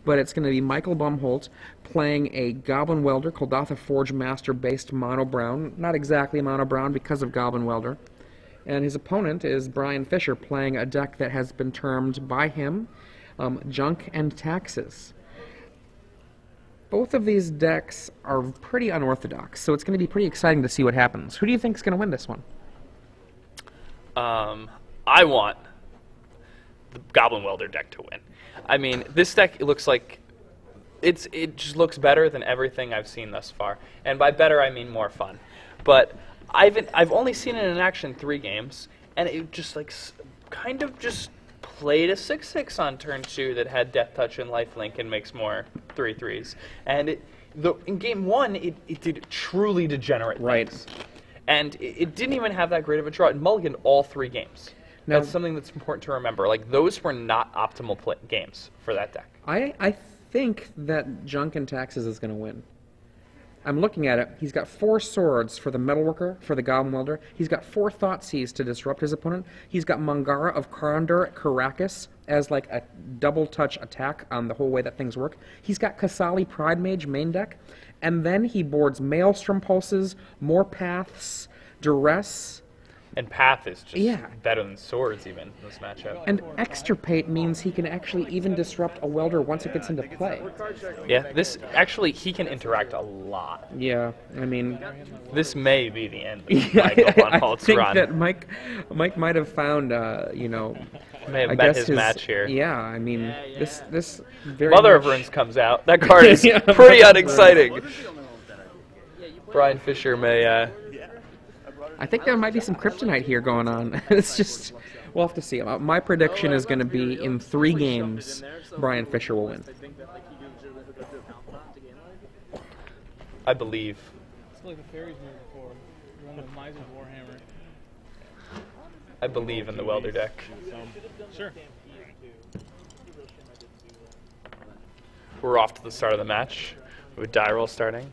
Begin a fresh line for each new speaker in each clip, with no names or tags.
but it's going to be Michael Bomholt playing a Goblin Welder, Kuldotha Forge Master-based Mono Brown. Not exactly Mono Brown because of Goblin Welder. And his opponent is Bryan Fisher playing a deck that has been termed by him Junk and Taxes. Both of these decks are pretty unorthodox, so it's going to be pretty exciting to see what happens. Who do you think is going to win this one?
I want the Goblin Welder deck to win. I mean, this deck looks like it just looks better than everything I've seen thus far, and by better I mean more fun. But I've only seen it in action 3 games, and it just like kind of just played a 6/6 on turn 2 that had Death Touch and Lifelink and makes more 3/3s. And in game 1, it did truly degenerate things. And it didn't even have that great of a draw. It mulliganed all 3 games. Now, that's something that's important to remember. Like, those were not optimal games for that deck.
I think that Junk and Taxes is going to win. I'm looking at it. He's got 4 swords for the Metalworker, for the Goblin Welder. He's got 4 Thoughtseize to disrupt his opponent. He's got Mangara of Karandor Karakas as like a double touch attack on the whole way that things work. He's got Kasali Pride Mage main deck. And then he boards Maelstrom Pulses, more Paths, Duress.
And Path is just better than Swords even in this matchup.
And Extirpate means he can actually even disrupt a Welder once it gets into play.
Yeah, this actually, he can interact a lot.
Yeah, I mean...
This may be the end of Michael Bomholt's run.
I think that Mike might have found, you know...
May have met his match here.
Yeah, I mean, this very
Mother of Runes comes out. That card is pretty unexciting. Bryan Fisher may...
I think there might be some kryptonite here going on. It's just, we'll have to see. My prediction is going to be in 3 games, Bryan Fisher will win.
I believe. I believe in the Welder deck.
Sure.
We're off to the start of the match with die roll starting.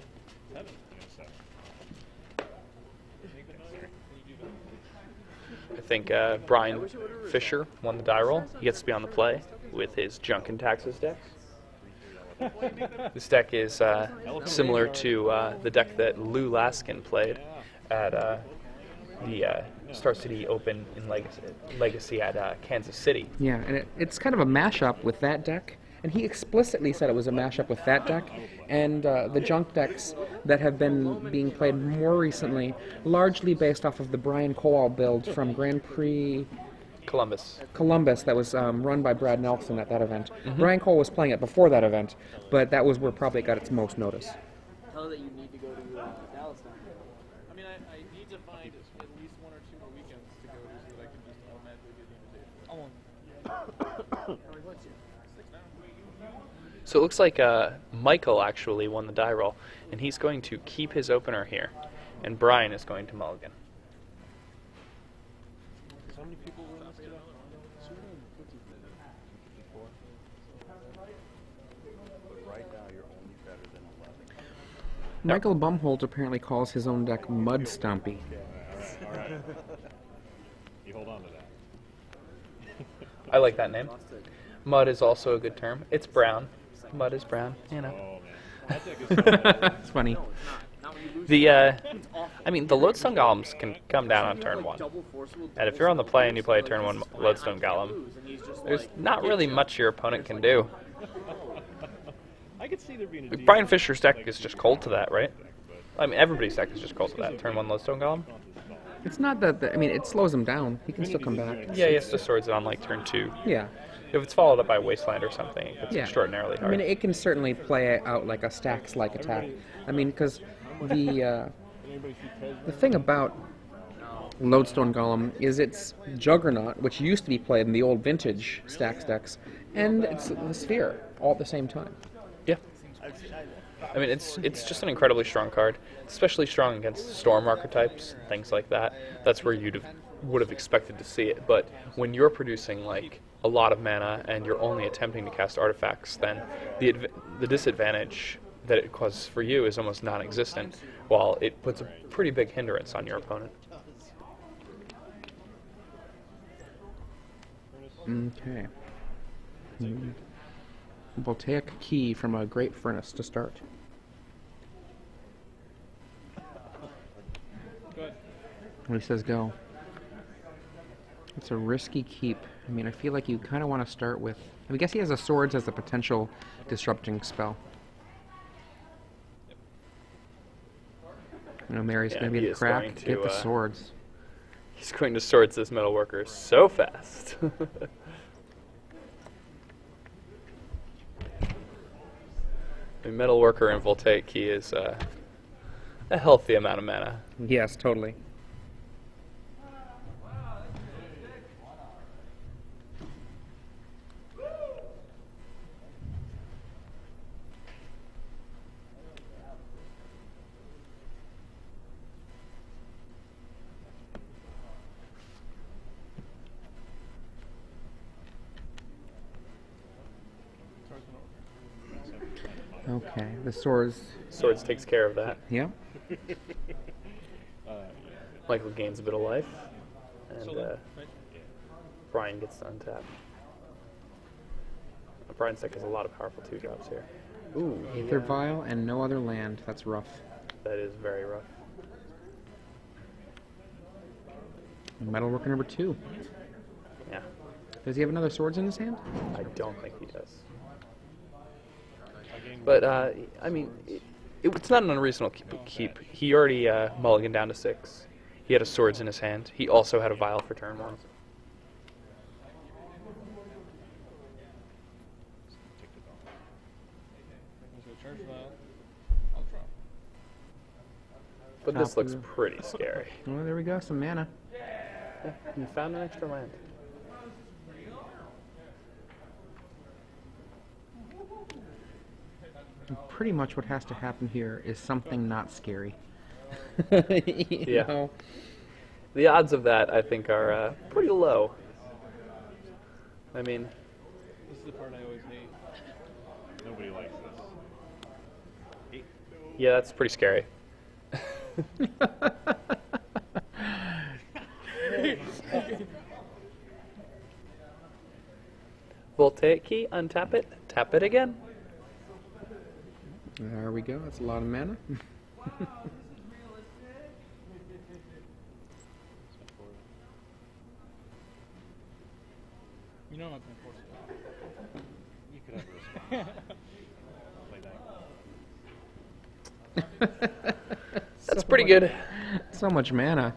I think Bryan Fisher won the die roll. He gets to be on the play with his Junk and Taxes deck. This deck is similar to the deck that Lou Laskin played at the Star City Open in Legacy at Kansas City.
Yeah, and it's kind of a mashup with that deck. And he explicitly said it was a mashup with that deck and the Junk decks that have been being played more recently, largely based off of the Bryan Cole build from Grand Prix
Columbus
that was run by Brad Nelson at that event. Bryan Cole was playing it before that event, but that was where probably it got its most notice.
Tell her that you need to go to Dallas now. I mean, I need to find at least 1 or 2 more weekends to go to so that I can just automatically get the invitation.
So it looks like Michael actually won the die roll, and he's going to keep his opener here, and Bryan is going to mulligan.
Michael Bomholt apparently calls his own deck Mud Stompy.
You hold on to that.
I like that name. Mud is also a good term. It's brown. Mud is brown, you know.
Oh, man.
It's funny.
I mean, the Lodestone Golems can come down on turn 1. And if you're on the play and you play a turn 1 Lodestone Golem, there's not really much your opponent can do.
I could see there being a
Bryan Fisher's deck is just cold to that, right? I mean, everybody's deck is just cold to that. Turn 1 Lodestone Golem.
It's not that, I mean, it slows him down. He can still come back.
Yeah, he has to swords it on like turn 2.
Yeah.
If it's followed up by Wasteland or something, it's extraordinarily hard.
I mean, it can certainly play out like a stacks-like attack. I mean, because the thing about Lodestone Golem is it's Juggernaut, which used to be played in the old vintage stacks decks, and it's the Sphere all at the same time.
Yeah. I mean, it's just an incredibly strong card, especially strong against Storm archetypes, things like that. That's where you would have expected to see it. But when you're producing like a lot of mana and you're only attempting to cast artifacts, then the disadvantage that it causes for you is almost non-existent, while it puts a pretty big hindrance on your opponent.
Okay. Voltaic key from a great furnace to start.
Good.
When he says go. It's a risky keep. I mean, I feel like you kind of want to start with... I guess he has a swords as a potential disrupting spell. You know, Mary's
Yeah,
going to be
he
the
is
crack
going
to
to,
get the swords.
He's going to swords this metalworker so fast. The metalworker and voltaic key is a healthy amount of mana.
Yes, totally. Okay, the swords.
Swords takes care of that.
Yeah.
Michael gains a bit of life, and
So then, right?
Bryan gets to untap. Bryan's deck has a lot of powerful 2-drops here. Ooh,
Aether Vial and no other land. That's rough.
that is very rough.
Metalworker number 2.
Yeah,
Does he have another swords in his hand?
I don't think he does.
Again,
But, I mean, it's not an unreasonable keep. He already mulliganed down to 6. He had a swords in his hand. He also had a vial for turn 1.
take the ball. So charge vial. I'll draw.
But this
Top
looks
of the-
pretty scary.
Oh, there we go. Some mana.
Yeah, you found an extra land.
And pretty much what has to happen here is something not scary.
Yeah.
Know?
The odds of that, I think, are pretty low. I mean,
This is the part I always hate. Nobody likes this.
yeah, that's pretty scary. Voltaic key, untap it, tap it again.
There we go. That's a lot of mana.
You know I'm not going to force it.
You could have a response. Play that.
That's pretty good.
So much mana.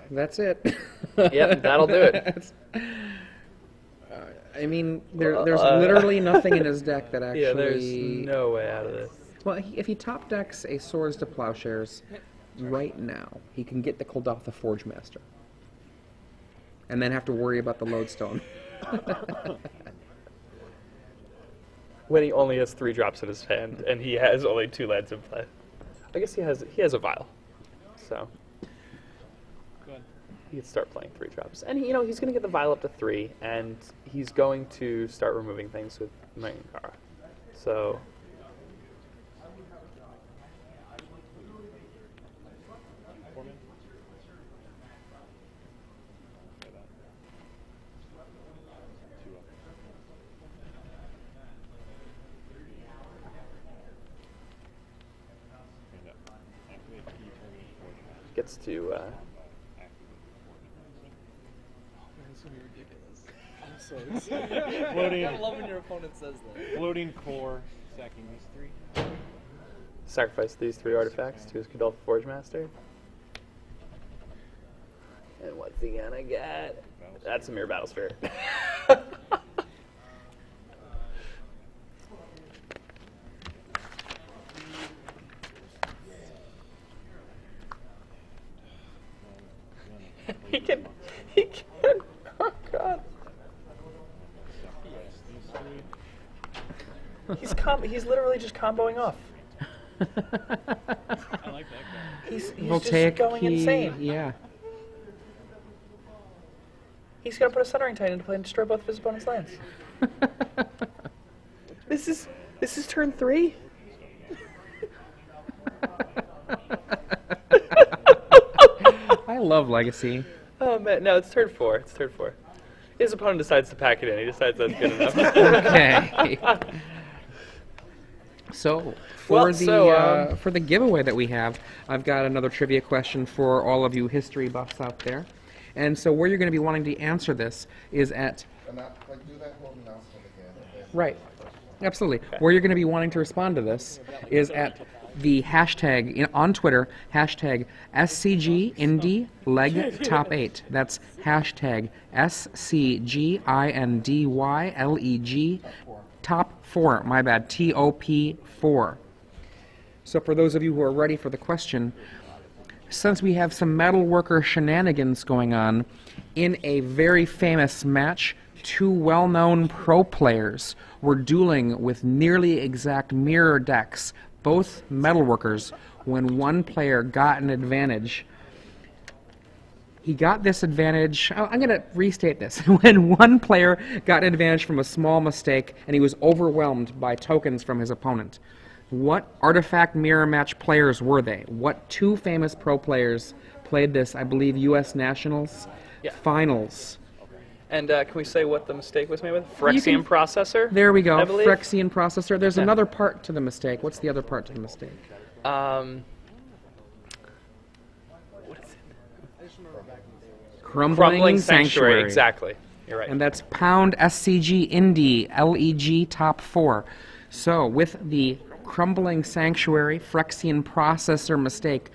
That's it.
Yep, that'll do it.
That's- I mean, there's literally nothing in his deck that actually...
Yeah, there's no way out of this.
Well, if he top decks a Swords to Plowshares right now, he can get the Kuldotha Forge Master. And then have to worry about the Lodestone.
When he only has 3 drops in his hand, and he has only 2 lands in play. I guess he has a vial. So
Good.
he can start playing 3 drops. And you know, he's gonna get the vial up to 3, and he's going to start removing things with Mangara. So
Four men. Play that. 2 up. And up. Activate key turn forward.
gets to
That's gonna be ridiculous. I'm so excited.
Floating.
I'm loving your opponent says that.
Floating core, sacking these 3.
sacrifice these 3 artifacts to his Kuldotha Forge Master. And what's he gonna get? That's a Mirror Battlesphere. He can, oh god.
Sacrifice these 3.
He's literally just comboing off.
I like that guy.
He's
Voltaic
just going
key,
insane.
Yeah.
He's gonna put a Sunring Titan into play and destroy both of his opponent's lands. This is turn 3.
I love Legacy.
Oh man, no, it's turn 4. It's turn 4. His opponent decides to pack it in. He decides that's good enough.
Okay. So
Well,
for the giveaway that we have, I've got another trivia question for all of you history buffs out there. And so where you're going to be wanting to answer this is at
And that, like, do that whole announcement again. And then
right. Absolutely. Where you're going to be wanting to respond to this is at the hashtag on Twitter, hashtag SCGINDY leg top 8. That's hashtag SCGINDYLEG top 4. My bad. TOP4. So for those of you who are ready for the question, since we have some metalworker shenanigans going on, in a very famous match, two well-known pro players were dueling with nearly exact mirror decks, both metalworkers, when one player got an advantage. He got this advantage, I'm going to restate this, when one player got an advantage from a small mistake and he was overwhelmed by tokens from his opponent. What Artifact Mirror Match players were they? What two famous pro players played this, I believe, U.S. Nationals Finals?
And can we say what the mistake was made with? Phyrexian processor?
There we go,
I believe?
Phyrexian processor. There's another part to the mistake. What's the other part to the mistake?
What is it?
Crumbling Sanctuary.
Exactly. You're right.
And that's pound SCGINDY LEG top 4. So with the Crumbling Sanctuary Phyrexian processor mistake,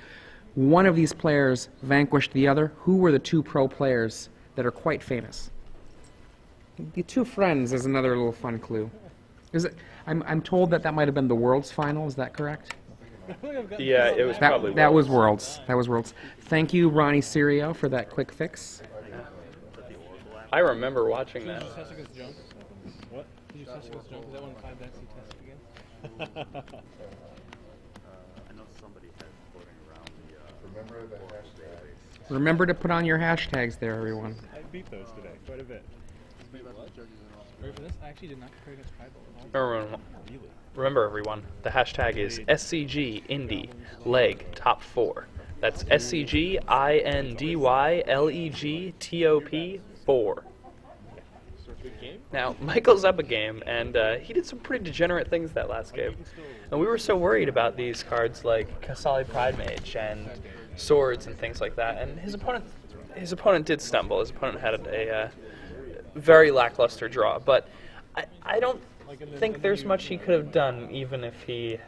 one of these players vanquished the other. Who were the two pro players that are quite famous? The two friends is another little fun clue. Is it? I'm told that might have been the World's final. Is that correct?
Yeah, it was probably
That was Worlds. That was Worlds. Thank you, Ronnie Serio, for that quick fix.
I remember watching that.
Did you test against Junk?
What?
Did you test against Junk? Is that one of the 5 decks you tested against?
I know somebody had floating around the.
remember the hashtag.
Remember to put on your hashtags there, everyone.
I beat those today quite a bit.
Ready for this? I actually did not compare against Tribal at all.
Remember, everyone, the hashtag is SCGINDY leg top 4. That's SCGINDYLEG TOP 4. Now, Michael's up a game, and he did some pretty degenerate things that last game. And we were so worried about these cards like Kasali Pride Mage and Swords and things like that. And his opponent did stumble. His opponent had a very lackluster draw. But I don't think there's much he could have done, even if he...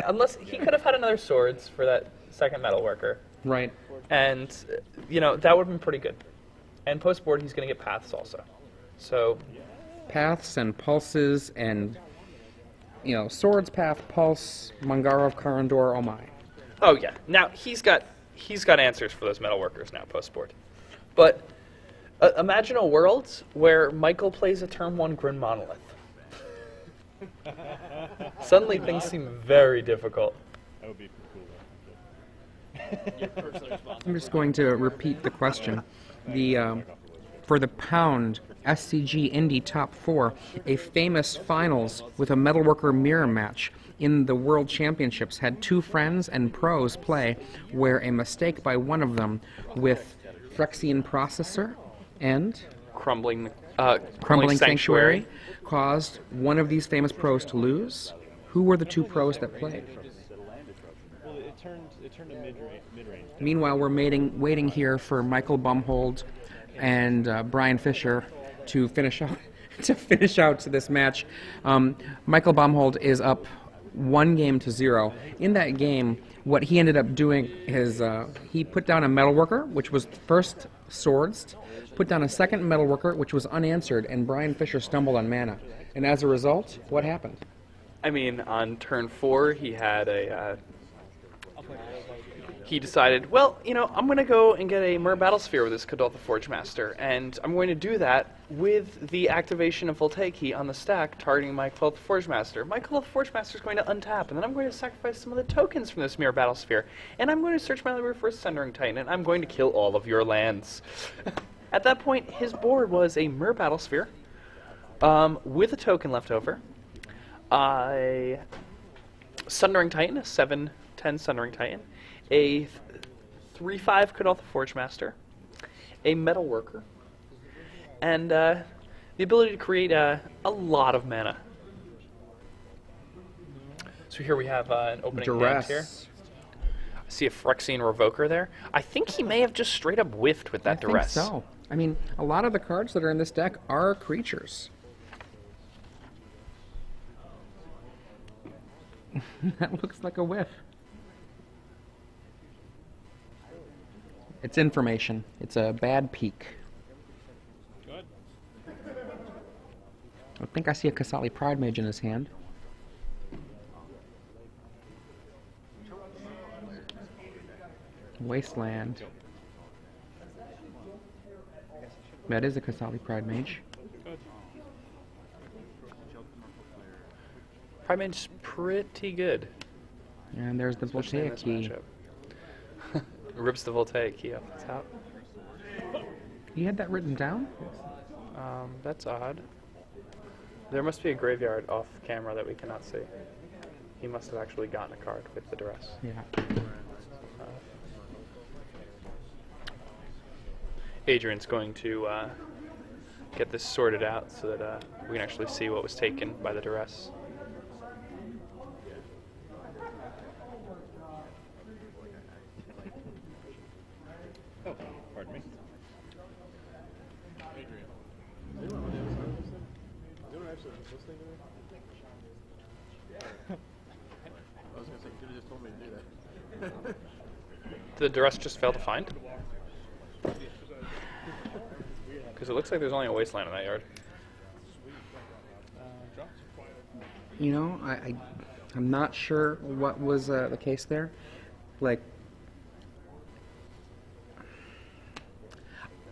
unless he could have had another Swords for that second Metalworker.
Right.
And, that would have been pretty good. And post-board, he's going to get Paths also. So...
Paths and pulses and, Swords, Path, Pulse, Mangarov, Karandor, oh my.
Oh, yeah. Now, he's got answers for those Metalworkers now, post-board. But imagine a world where Michael plays a turn 1 Grin Monolith. Suddenly, things seem very difficult.
That would be cool.
I'm just going to repeat the question. For the pound SCGINDY top 4, a famous finals with a metalworker mirror match in the World Championships had two friends and pros play where a mistake by one of them with Phyrexian processor and
Crumbling
Sanctuary caused one of these famous pros to lose. Who were the two pros that played?
Well, it turned to mid-range.
Meanwhile, we're waiting here for Michael Bomholt and Bryan Fisher to finish out this match. Michael Bomholt is up 1-0. In that game, what he ended up doing is he put down a metalworker, which was first Swords, put down a second metalworker, which was unanswered, and Bryan Fisher stumbled on mana. And as a result, what happened?
I mean, on turn 4, he had he decided, well, I'm going to go and get a Myr Battlesphere with this Kadoltha Forgemaster, and I'm going to do that with the activation of Voltaic Key on the stack, targeting my Kadoltha Forgemaster. My Kadoltha Forgemaster is going to untap, and then I'm going to sacrifice some of the tokens from this Myr Battlesphere, and I'm going to search my library for a Sundering Titan, and I'm going to kill all of your lands. At that point, his board was a Myr Battlesphere with a token left over, a Sundering Titan, a 7/10 Sundering Titan, a 3/5 Kadoltha Forgemaster, a metalworker, and the ability to create a lot of mana. So here we have an opening hand here.
Duress.
I see a Phyrexian Revoker there. I think he may have just straight up whiffed with that
I
Duress.
think so. I mean, a lot of the cards that are in this deck are creatures. That looks like a whiff. It's information. It's a bad peek.
Good.
I think I see a Kasali Pride Mage in his hand. Wasteland. That is a Kasali Pride Mage.
Good.
Prime Mage's pretty good.
And there's the
Especially in
Voltaic
this
key.
matchup. Rips the Voltaic key off the top.
You had that written down?
That's odd. There must be a graveyard off camera that we cannot see. He must have actually gotten a card with the Duress.
Yeah.
Adrian's going to get this sorted out so that we can actually see what was taken by the Duress.
Oh, pardon me. Adrian. Is anyone on the other side of this thing? Is anyone actually listening to me? I was going to say, you could have just told me to do that.
Did the Duress just fail to find? Because it looks like there's only a wasteland in that yard.
You know, I'm not sure what was the case there. Like,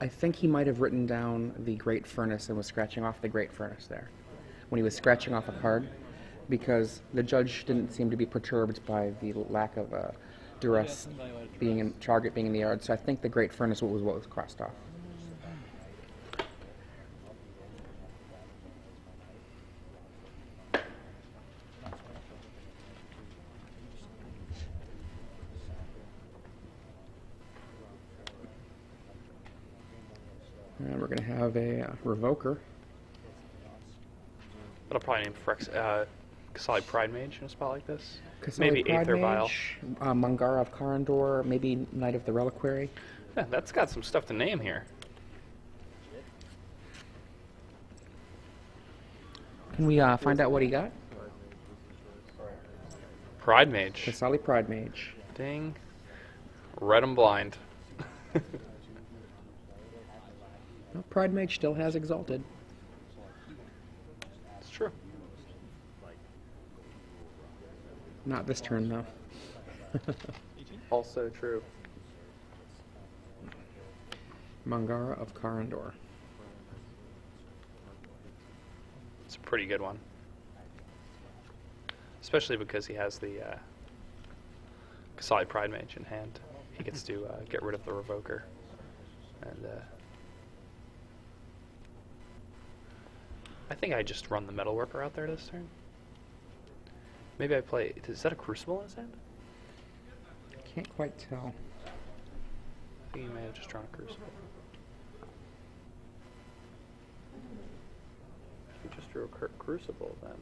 I think he might have written down the Great Furnace and was scratching off the Great Furnace there when he was scratching off a card, because the judge didn't seem to be perturbed by the lack of duress being in target being in the yard. So I think the Great Furnace was what was crossed off. And we're going to have a Revoker.
That'll probably name Kasali Pride Mage in a spot like this.
Kasali
Maybe
Pride
Aether Vial.
Mage, Mangara of Karandor, maybe Knight of the Reliquary.
Yeah, that's got some stuff to name here.
Can we find out what he got?
Pride Mage.
Kasali Pride Mage.
Ding. Red and blind.
Well, Pride Mage still has Exalted.
It's true.
Not this turn, though.
Also true.
Mangara of Karandor.
It's a pretty good one. Especially because he has the Kasali Pride Mage in hand. He gets to get rid of the Revoker. And I think I just run the Metalworker out there this turn. Maybe I play... Is that a Crucible in his hand?
Can't quite tell.
I think he may have just drawn a Crucible. If he just drew a Crucible, then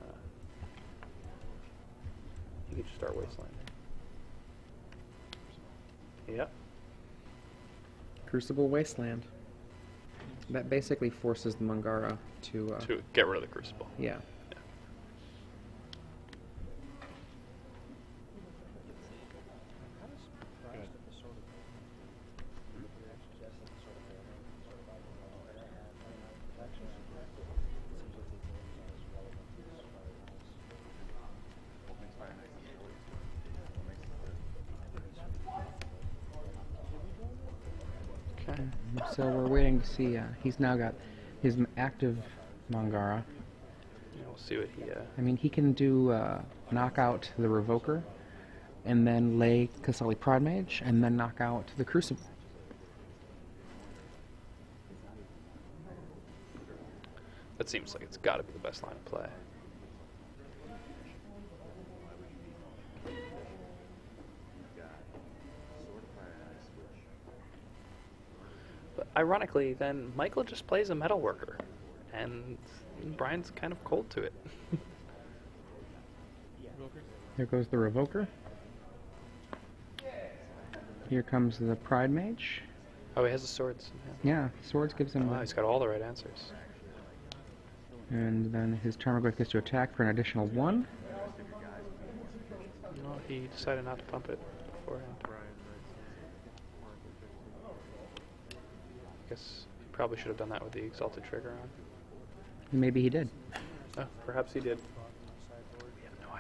he could just start Wasteland. Yep.
Crucible Wasteland. That basically forces the Mangara to
get rid of the Crucible.
yeah.
Okay.
So we're waiting to see. He's now got his active Mangara.
Yeah, we'll see what he...
I mean, he can do knock out the Revoker, and then lay Kasali Pride Mage, and then knock out the Crucible.
That seems like it's got to be the best line of play. But ironically, then Michael just plays a metal worker, and Bryan's kind of cold to it.
There goes the Revoker. Here comes the Pride Mage.
Oh, he has the swords.
Yeah, Swords gives him...
Wow, he's got all the right answers.
And then his Tarmogoyf gets to attack for an additional 1.
No, he decided not to pump it beforehand. I guess he probably should have done that with the Exalted Trigger on.
Maybe he did.
Oh, perhaps he did.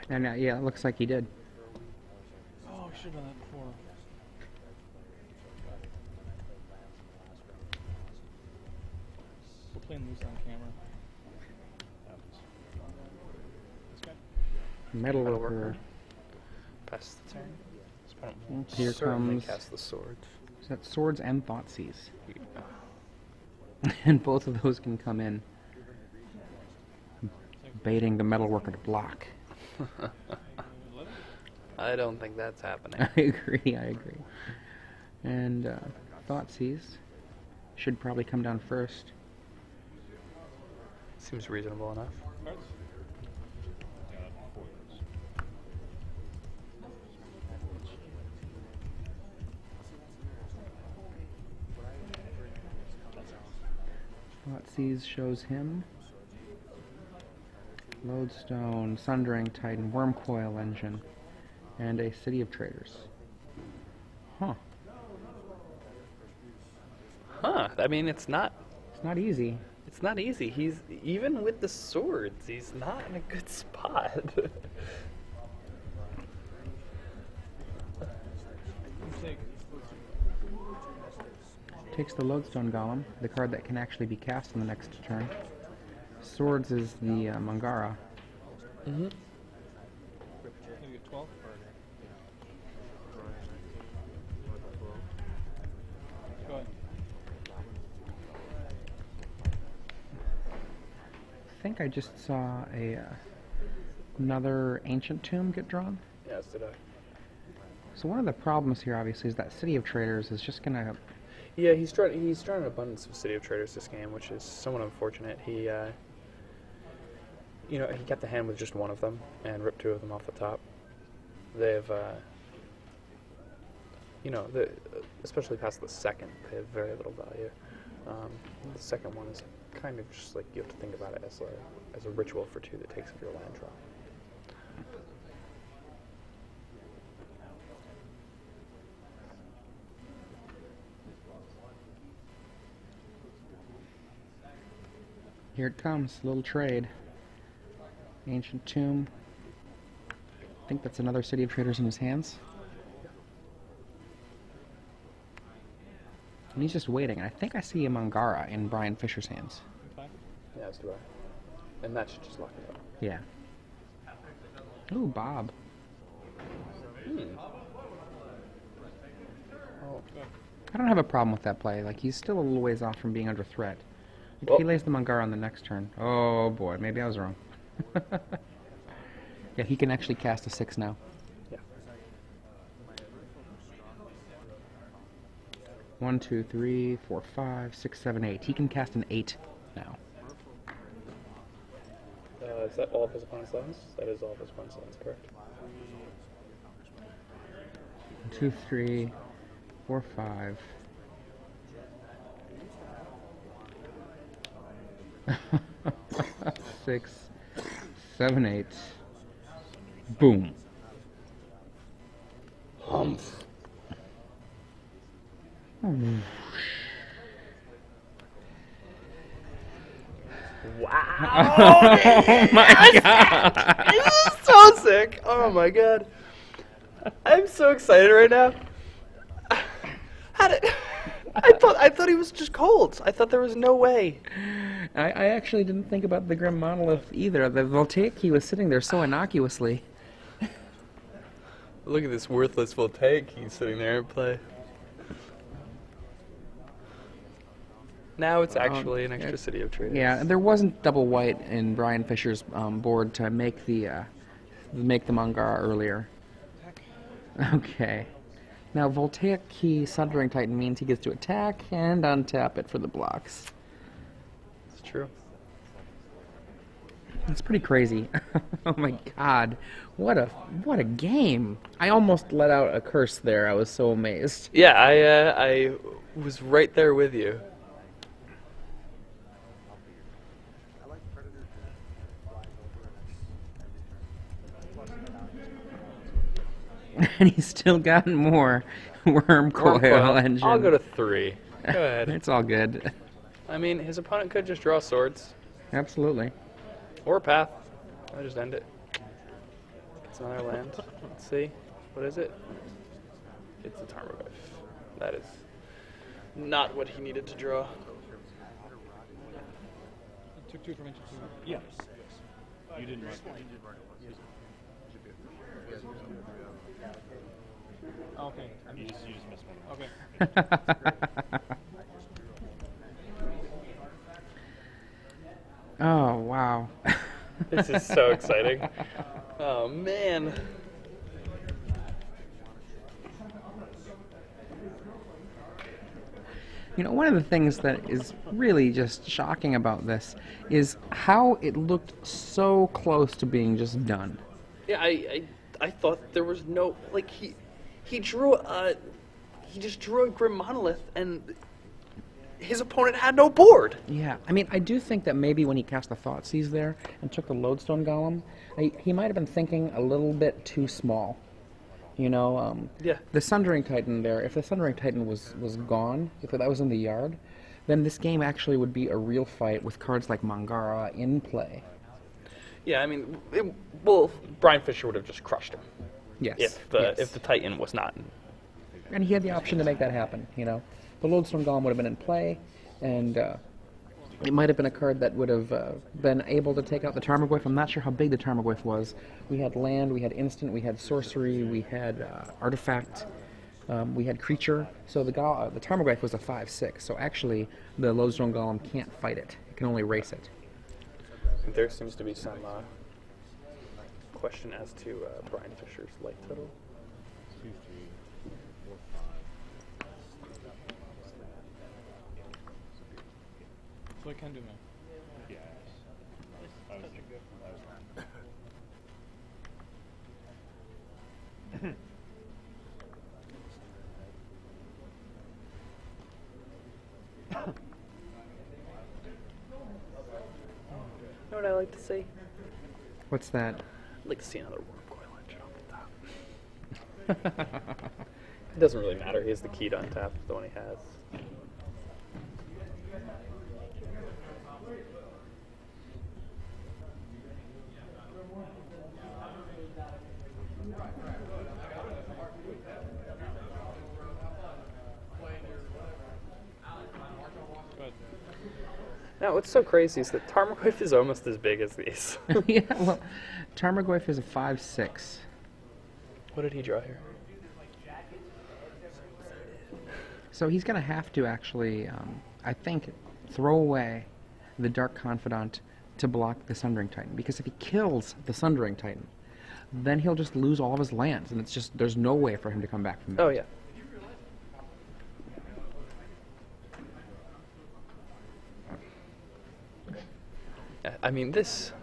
And yeah, it looks like he did.
Oh, we should have done that before. We're playing loose on camera. This guy?
Metalworker.
Pass the turn.
And here
Certainly
comes...
cast the sword.
Is that Swords and Thoughtseize? And both of those can come in, baiting the Metalworker to block.
I don't think that's happening.
I agree. And Thoughtseize should probably come down first.
Seems reasonable enough.
Cards?
Thoughtseize shows him Lodestone, Sundering Titan, Wormcoil Engine, and a City of Traders. Huh.
Huh. I mean, it's not
easy.
It's not easy. He's even with the swords, he's not in a good spot.
Takes the Lodestone Golem, the card that can actually be cast on the next turn. Swords is the Mangara.
Mm-hmm.
Can you get 12? Go ahead.
I think I just saw another Ancient Tomb get drawn.
Yes, did I?
So one of the problems here, obviously, is that City of Traders is just gonna...
Yeah, he's drawn an abundance of City of Traders this game, which is somewhat unfortunate. He, he kept the hand with just one of them and ripped 2 of them off the top. They've, especially past the second, they have very little value. The second one is kind of just like you have to think about it as a ritual for 2 that takes up your land drop.
Here it comes, little trade. Ancient Tomb. I think that's another City of Traders in his hands. And he's just waiting. I think I see a Mangara in Bryan Fisher's hands.
Fine.
Yeah, as do I. And that should just lock it up.
Yeah. Ooh, Bob.
Oh.
I don't have a problem with that play. Like, he's still a little ways off from being under threat. If
Well,
he lays the Mangara on the next turn. Oh boy, maybe I was wrong. Yeah, he can actually cast a 6 now.
yeah.
1, 2, 3, 4, 5, 6, 7, 8. He can cast an 8 now.
Is that all of his opponent's lands? That is all of his opponent's lands, correct?
1, 2, 3, 4, 5. 6, 7, 8. Boom.
Humph. Wow!
Oh my god!
This is so sick! Oh my god. I'm so excited right now. I thought he was just cold. I thought there was no way.
I actually didn't think about the Grim Monolith either. The Voltaic was sitting there so innocuously.
Look at this worthless Voltaic he's sitting there and play. Now it's actually an extra City of Traders.
Yeah, there wasn't double white in Bryan Fisher's board to make the Mangara earlier. Okay. Now, Voltaic Key Sundering Titan means he gets to attack and untap it for the blocks.
It's true.
It's pretty crazy. Oh my god. What a game. I almost let out a curse there. I was so amazed.
Yeah, I was right there with you.
And he's still gotten more worm coil engine.
I'll go to 3. Go ahead.
It's all good.
I mean, his opponent could just draw swords.
Absolutely.
Or a path. I'll just end it. It's another land. Let's see. What is it? It's a Tarmogoyf. That is not what he needed to draw.
Took 2 from into 2.
Yes. You didn't run.
Okay.
You just missed one.
Okay.
Oh, wow.
This is so exciting. Oh, man.
You know, one of the things that is really just shocking about this is how it looked so close to being just done.
Yeah, I thought there was no, like, he just drew a Grim Monolith, and his opponent had no board.
Yeah, I mean, I do think that maybe when he cast the Thoughtseize there and took the Lodestone Golem, he might have been thinking a little bit too small. You know,
Yeah.
the Sundering Titan there, if the Sundering Titan was gone, if that was in the yard, then this game actually would be a real fight with cards like Mangara in play.
Yeah, I mean, well, Bryan Fisher would have just crushed him
Yes.
if the Titan was not.
And he had the option to make that happen, you know. The Lodestone Golem would have been in play, and it might have been a card that would have been able to take out the Tarmogoyf. I'm not sure how big the Tarmogoyf was. We had land, we had instant, we had sorcery, we had artifact, we had creature. So the Tarmogoyf was a 5/6. So actually, the Lodestone Golem can't fight it. It can only race it.
There seems to be some question as to Bryan Fisher's life total.
2, 3, 4, 5.
So I can do now.
Yes. I was wrong.
You know what I like to see?
What's that?
I'd like to see another Worm Coil engine on the top. It doesn't really matter. He has the key to untap, the one he has.
Good.
Now, what's so crazy is that Tarmogoyf is almost as big as these.
Yeah, well, Tarmogoyf is a 5/6.
What did he draw here?
So he's going to have to actually, I think, throw away the Dark Confidant to block the Sundering Titan. Because if he kills the Sundering Titan, then he'll just lose all of his lands. And it's just, there's no way for him to come back from that.
Oh, yeah. I mean, this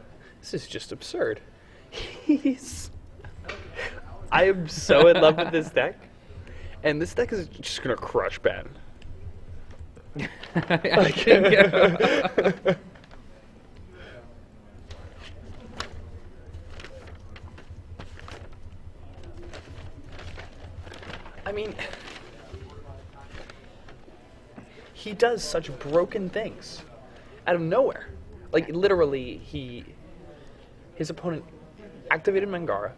is just absurd. I am so in love with this deck. And this deck is just going to crush Ben. I mean, he does such broken things out of nowhere. Like, literally, his opponent activated Mangara.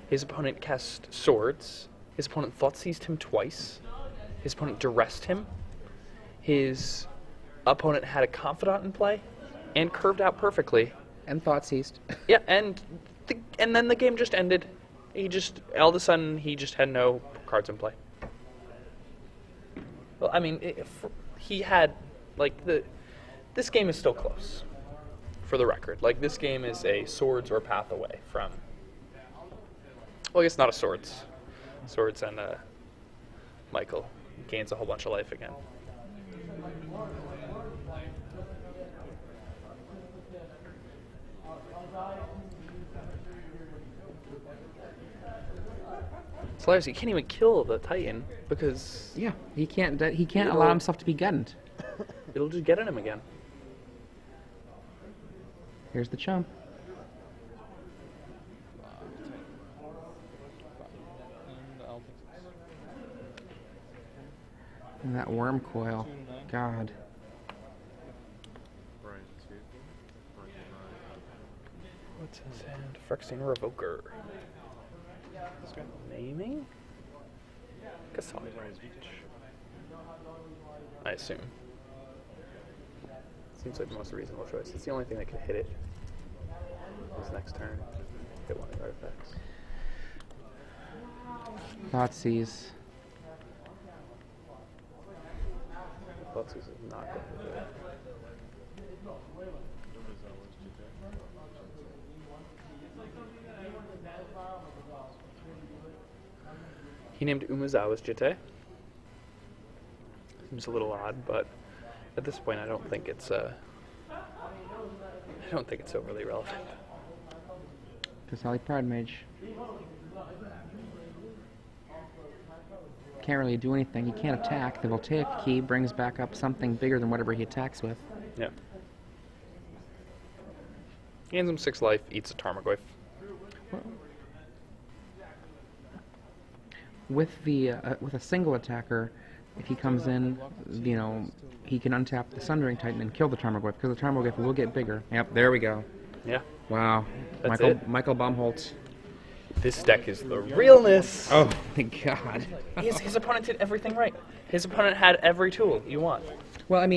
His opponent cast swords. His opponent Thoughtseized him twice. His opponent duressed him. His opponent had a Confidant in play and curved out perfectly.
And Thoughtseized.
Yeah, and then the game just ended. All of a sudden, he just had no cards in play. Well, I mean, he had, like, this game is still close, for the record. Like, this game is a swords or path away from, well, I guess not a swords. Swords and Michael gains a whole bunch of life again. It's hilarious. He can't even kill the Titan because
Yeah, he can't allow himself to be gunned.
it'll just get in him again.
Here's the chump. And that worm coil. God.
Bryan 2. Bryan
What's his hand? Phyrexian Revoker. This guy naming? Cassandra. I assume. Seems like the most reasonable choice. It's the only thing that could hit it this next turn. Hit one of the artifacts.
Thoughtseize.
Thoughtseize is not going to do it. He named Umezawa's Jitte. Seems a little odd, but at this point, I don't think it's overly relevant.
Casali Pride Mage. Can't really do anything. He can't attack. The Voltaic Key brings back up something bigger than whatever he attacks with.
Yeah. Gains him 6 life, eats a Tarmogoyf.
With a single attacker, if he comes in, you know, he can untap the Sundering Titan and kill the Tarmogoyf, because the Tarmogoyf will get bigger. Yep, there we go.
Yeah.
Wow.
That's it.
Michael Bomholt.
This deck is the realness.
Oh my God.
His opponent did everything right. His opponent had every tool you want.
Well, I mean.